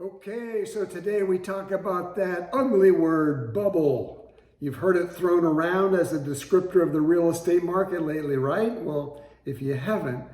Okay, so today we talk about that ugly word, bubble. You've heard it thrown around as a descriptor of the real estate market lately, right? Well, if you haven't,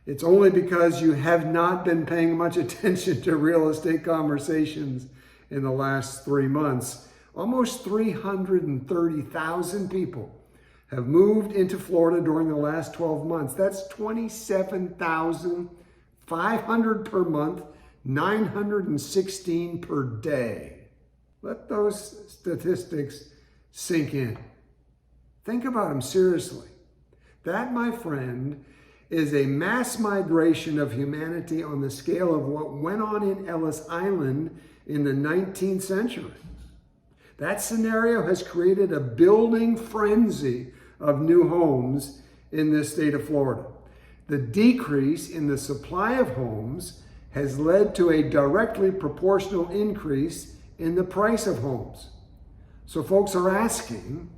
it's only because you have not been paying much attention to real estate conversations in the last 3 months. Almost 330,000 people have moved into Florida during the last 12 months. That's 27,500 per month, 916 per day. Let those statistics sink in. Think about them seriously. That, my friend, is a mass migration of humanity on the scale of what went on in Ellis Island in the 19th century. That scenario has created a building frenzy of new homes in this state of Florida. The decrease in the supply of homes has led to a directly proportional increase in the price of homes. So folks are asking,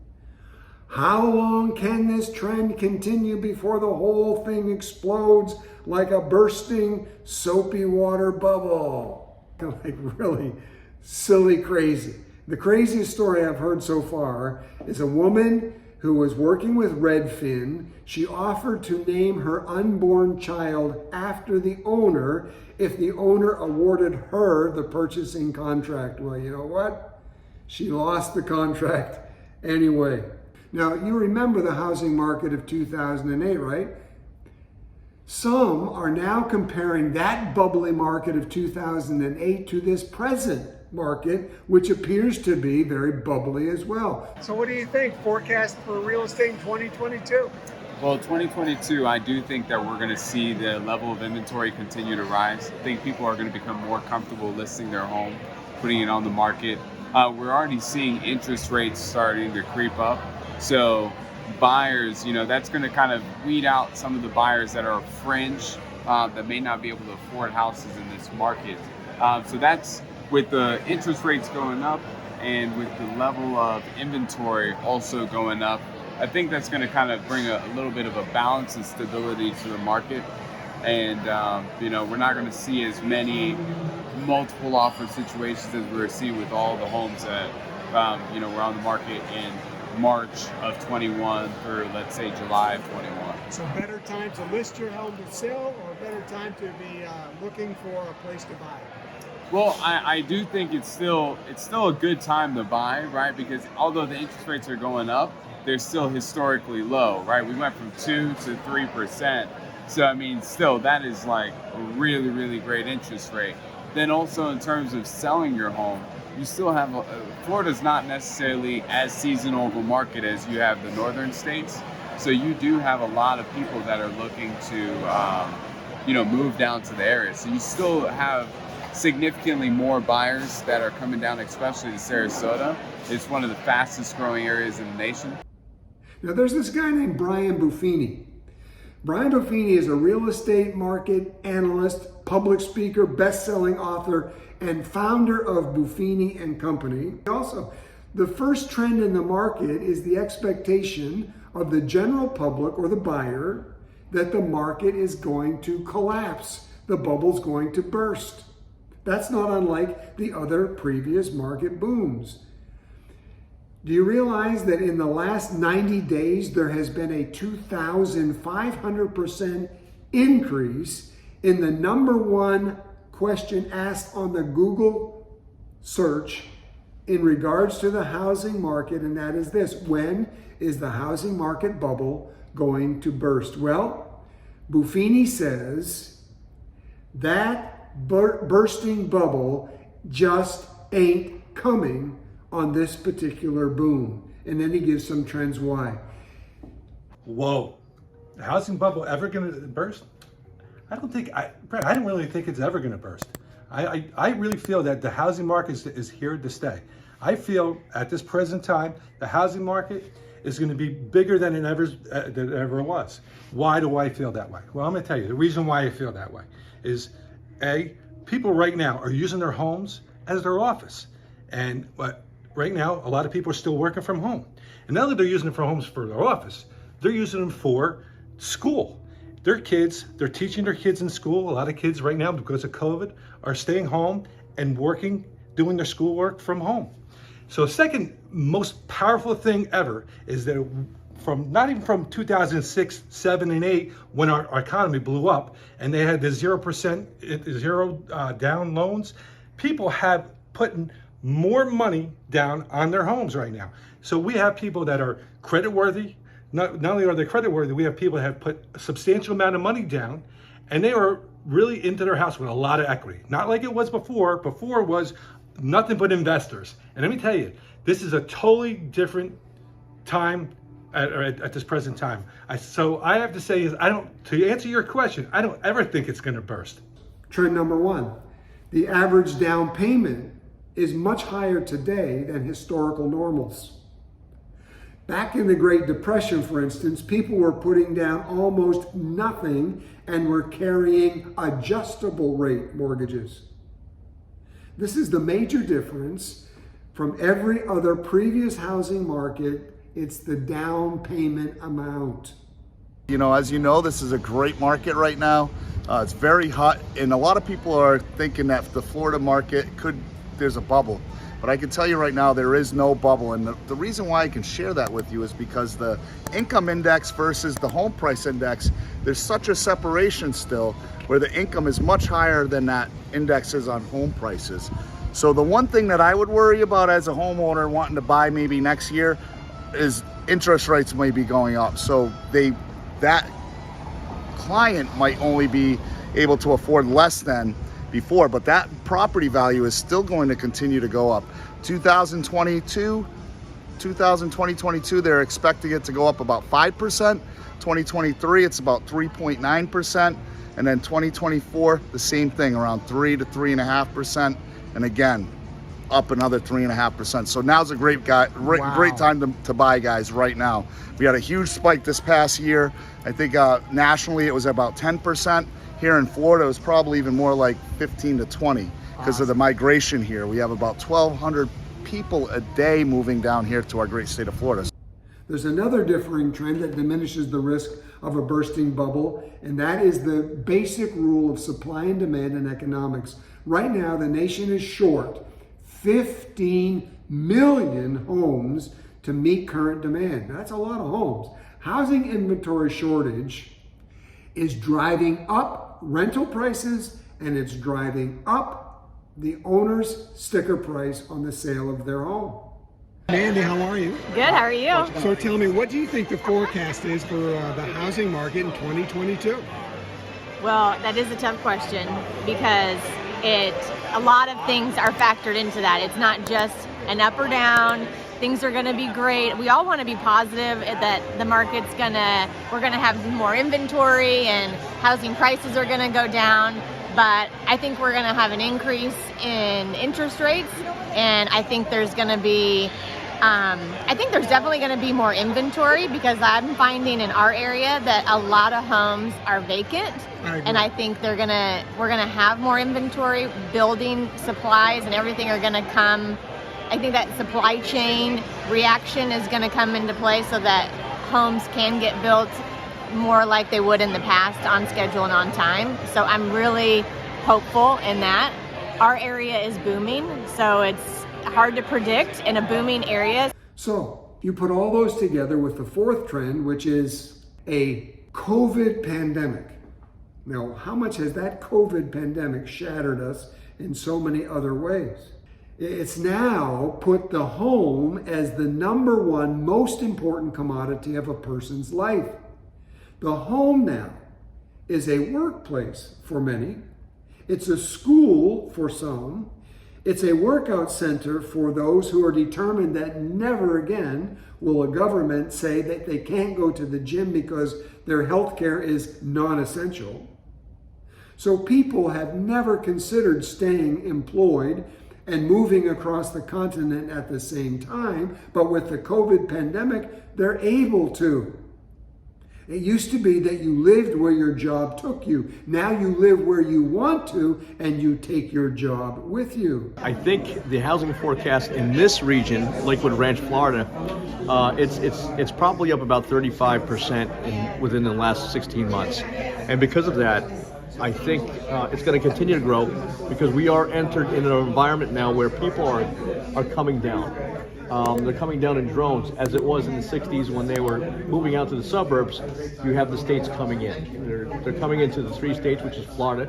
how long can this trend continue before the whole thing explodes like a bursting soapy water bubble? Like really silly crazy. The craziest story I've heard so far is a woman who was working with Redfin. She offered to name her unborn child after the owner if the owner awarded her the purchasing contract. Well, you know what? She lost the contract anyway. Now, you remember the housing market of 2008, right? Some are now comparing that bubbly market of 2008 to this present market, which appears to be very bubbly as well. So what do you think? Forecast for real estate in 2022? Well, 2022, I do think that we're going to see the level of inventory continue to rise. I think people are going to become more comfortable listing their home, putting it on the market. We're already seeing interest rates starting to creep up. So buyers, that's going to kind of weed out some of the buyers that are fringe, that may not be able to afford houses in this market. So that's with the interest rates going up and with the level of inventory also going up. I think that's going to kind of bring a little bit of a balance and stability to the market. And, we're not going to see as many multiple offer situations as we're seeing with all the homes that, were on the market in March of 21 through, let's say, July of 21. So better time to list your home to sell, or better time to be looking for a place to buy? Well, I do think it's still a good time to buy, right? Because although the interest rates are going up, they're still historically low, right? We went from 2 to 3%. So, still, that is like a really, really great interest rate. Then also in terms of selling your home, you still have, Florida's not necessarily as seasonal of a market as you have the northern states. So you do have a lot of people that are looking to, move down to the area. So you still have significantly more buyers that are coming down, especially to Sarasota. It's one of the fastest growing areas in the nation. Now there's this guy named Brian Buffini. Brian Buffini is a real estate market analyst, public speaker, best-selling author, and founder of Buffini and Company. Also, the first trend in the market is the expectation of the general public or the buyer that the market is going to collapse. The bubble's going to burst. That's not unlike the other previous market booms. Do you realize that in the last 90 days, there has been a 2,500% increase in the number one question asked on the Google search in regards to the housing market, and that is this: when is the housing market bubble going to burst? Well, Buffini says that bursting bubble just ain't coming on this particular boom. And then he gives some trends why. Whoa, the housing bubble ever gonna burst? Brad, I don't really think it's ever gonna burst. I really feel that the housing market is here to stay. I feel at this present time, the housing market is gonna be bigger than it ever was. Why do I feel that way? Well, I'm gonna tell you, the reason why I feel that way is, people right now are using their homes as their office. And right now, a lot of people are still working from home. And now that they're using it for homes for their office, they're using them for school. They're teaching their kids in school. A lot of kids right now, because of COVID, are staying home and working, doing their schoolwork from home. So second most powerful thing ever is that not even from 2006, 7, and 8, when our economy blew up and they had the 0% down loans, people have put more money down on their homes right now. So we have people that are credit worthy. Not only are they credit worthy, we have people that have put a substantial amount of money down, and they are really into their house with a lot of equity. Not like it was before. Before was nothing but investors. And let me tell you, this is a totally different time at this present time. So I have to say is to answer your question, I don't ever think it's going to burst. Trend number 1, the average down payment is much higher today than historical normals. Back in the Great Depression, for instance, people were putting down almost nothing and were carrying adjustable rate mortgages. This is the major difference from every other previous housing market. It's the down payment amount. You know, as you know, this is a great market right now. It's very hot, and a lot of people are thinking that the Florida market there's a bubble. But I can tell you right now, there is no bubble. And the reason why I can share that with you is because the income index versus the home price index, there's such a separation still where the income is much higher than that index is on home prices. So the one thing that I would worry about as a homeowner wanting to buy maybe next year is interest rates may be going up. So that client might only be able to afford less than before, but that property value is still going to continue to go up. 2022, they're expecting it to go up about 5%. 2023, it's about 3.9%. And then 2024, the same thing, around 3 to 3.5%. And again, up another 3.5%. So now's a great time to buy, guys, right now. We had a huge spike this past year. I think nationally it was about 10%. Here in Florida, it was probably even more like 15 to 20 because of the migration here. We have about 1,200 people a day moving down here to our great state of Florida. There's another differing trend that diminishes the risk of a bursting bubble, and that is the basic rule of supply and demand in economics. Right now, the nation is short 15 million homes to meet current demand. That's a lot of homes. Housing inventory shortage is driving up rental prices, and it's driving up the owner's sticker price on the sale of their home. Mandy, how are you? Good, how are you? So tell me, what do you think the forecast is for the housing market in 2022? Well, that is a tough question because a lot of things are factored into that. It's not just an up or down. Things are going to be great. We all want to be positive that the market's we're going to have more inventory and housing prices are going to go down. But I think we're going to have an increase in interest rates, and I think there's definitely going to be more inventory because I'm finding in our area that a lot of homes are vacant, and I think we're going to have more inventory. Building supplies and everything are going to come. I think that supply chain reaction is going to come into play so that homes can get built more like they would in the past, on schedule and on time. So I'm really hopeful in that. Our area is booming, so it's hard to predict in a booming area. So you put all those together with the fourth trend, which is a COVID pandemic. Now, how much has that COVID pandemic shattered us in so many other ways? It's now put the home as the number one most important commodity of a person's life. The home now is a workplace for many. It's a school for some. It's a workout center for those who are determined that never again will a government say that they can't go to the gym because their health care is non-essential. So people have never considered staying employed and moving across the continent at the same time, but with the COVID pandemic, they're able to. It used to be that you lived where your job took you. Now you live where you want to, and you take your job with you. I think the housing forecast in this region, Lakewood Ranch, Florida, it's probably up about 35% within the last 16 months. And because of that, I think it's going to continue to grow because we are entered in an environment now where people are coming down. They're coming down in drones, as it was in the 60s when they were moving out to the suburbs. You have the states coming in. They're coming into the 3 states, which is Florida.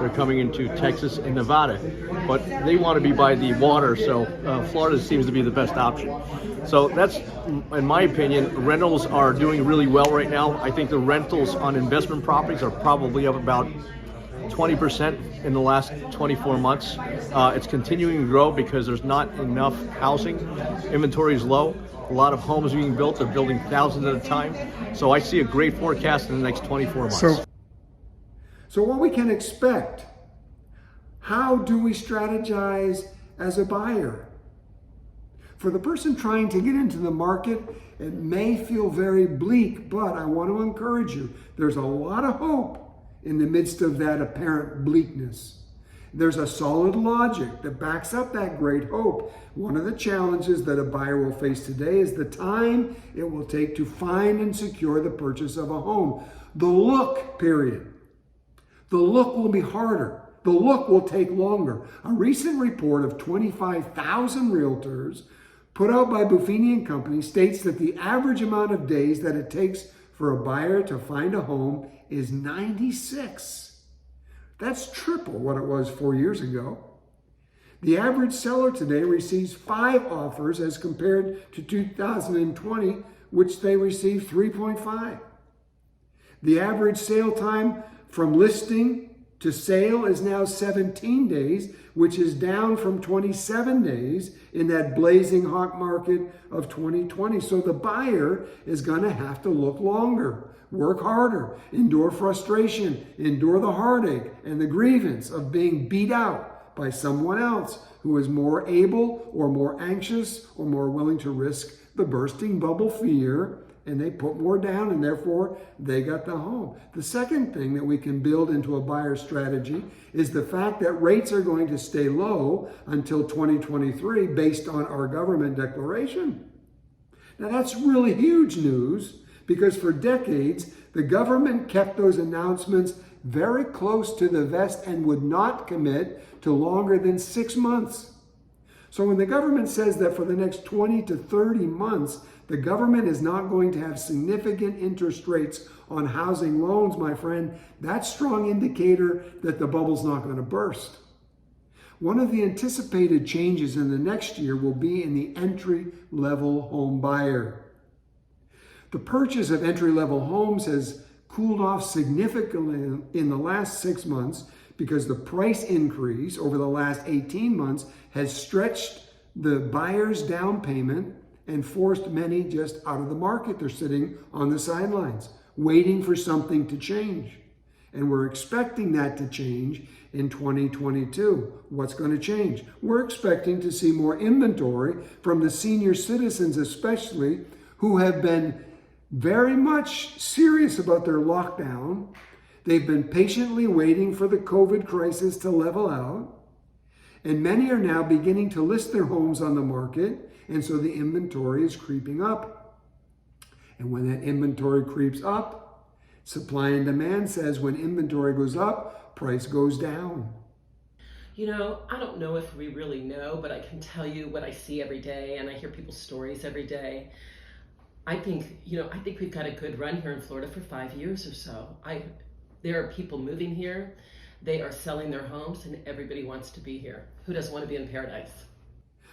They're coming into Texas and Nevada. But they want to be by the water, so Florida seems to be the best option. So that's, in my opinion, rentals are doing really well right now. I think the rentals on investment properties are probably up about 20% in the last 24 months. It's continuing to grow because there's not enough housing. Inventory is low. A lot of homes being built. They're building thousands at a time. So I see a great forecast in the next 24 months. So what we can expect, how do we strategize as a buyer? For the person trying to get into the market, it may feel very bleak, but I want to encourage you, there's a lot of hope in the midst of that apparent bleakness. There's a solid logic that backs up that great hope. One of the challenges that a buyer will face today is the time it will take to find and secure the purchase of a home. The look period. The look will be harder. The look will take longer. A recent report of 25,000 realtors put out by Buffini and Company states that the average amount of days that it takes for a buyer to find a home is 96. That's triple what it was 4 years ago. The average seller today receives 5 offers as compared to 2020, which they received 3.5. The average sale time from listing to sale is now 17 days, which is down from 27 days in that blazing hot market of 2020. So the buyer is going to have to look longer, work harder, endure frustration, endure the heartache and the grievance of being beat out by someone else who is more able or more anxious or more willing to risk the bursting bubble fear, and they put more down and therefore they got the home. The second thing that we can build into a buyer strategy is the fact that rates are going to stay low until 2023 based on our government declaration. Now that's really huge news because for decades, the government kept those announcements very close to the vest and would not commit to longer than 6 months. So when the government says that for the next 20 to 30 months, the government is not going to have significant interest rates on housing loans, my friend, that's a strong indicator that the bubble's not going to burst. One of the anticipated changes in the next year will be in the entry-level home buyer. The purchase of entry-level homes has cooled off significantly in the last 6 months because the price increase over the last 18 months has stretched the buyer's down payment and forced many just out of the market. They're sitting on the sidelines, waiting for something to change. And we're expecting that to change in 2022. What's going to change? We're expecting to see more inventory from the senior citizens, especially, who have been very much serious about their lockdown. They've been patiently waiting for the COVID crisis to level out. And many are now beginning to list their homes on the market. And so the inventory is creeping up. And when that inventory creeps up, supply and demand says when inventory goes up, price goes down. You know, I don't know if we really know, but I can tell you what I see every day, and I hear people's stories every day. I think we've got a good run here in Florida for 5 years or so. There are people moving here, they are selling their homes, and everybody wants to be here. Who doesn't want to be in paradise?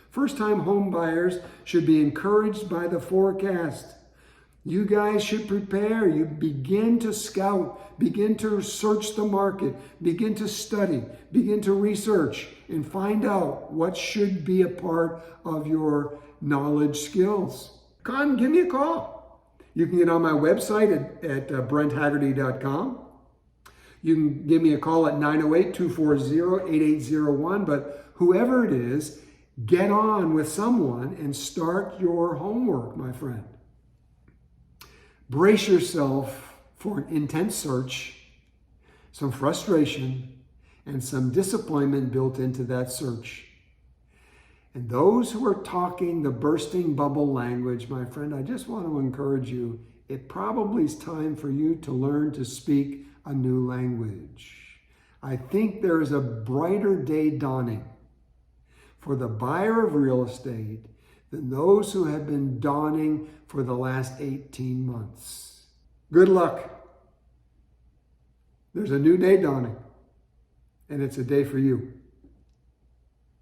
First-time home buyers should be encouraged by the forecast. You guys should prepare. You begin to scout, begin to search the market, begin to study, begin to research, and find out what should be a part of your knowledge skills. Give me a call. You can get on my website at brenthaggerty.com. You can give me a call at 908-240-8801, but whoever it is, get on with someone and start your homework, my friend. Brace yourself for an intense search, some frustration, and some disappointment built into that search. And those who are talking the bursting bubble language, my friend, I just want to encourage you, it probably is time for you to learn to speak a new language. I think there is a brighter day dawning for the buyer of real estate than those who have been dawning for the last 18 months. Good luck. There's a new day dawning, and it's a day for you.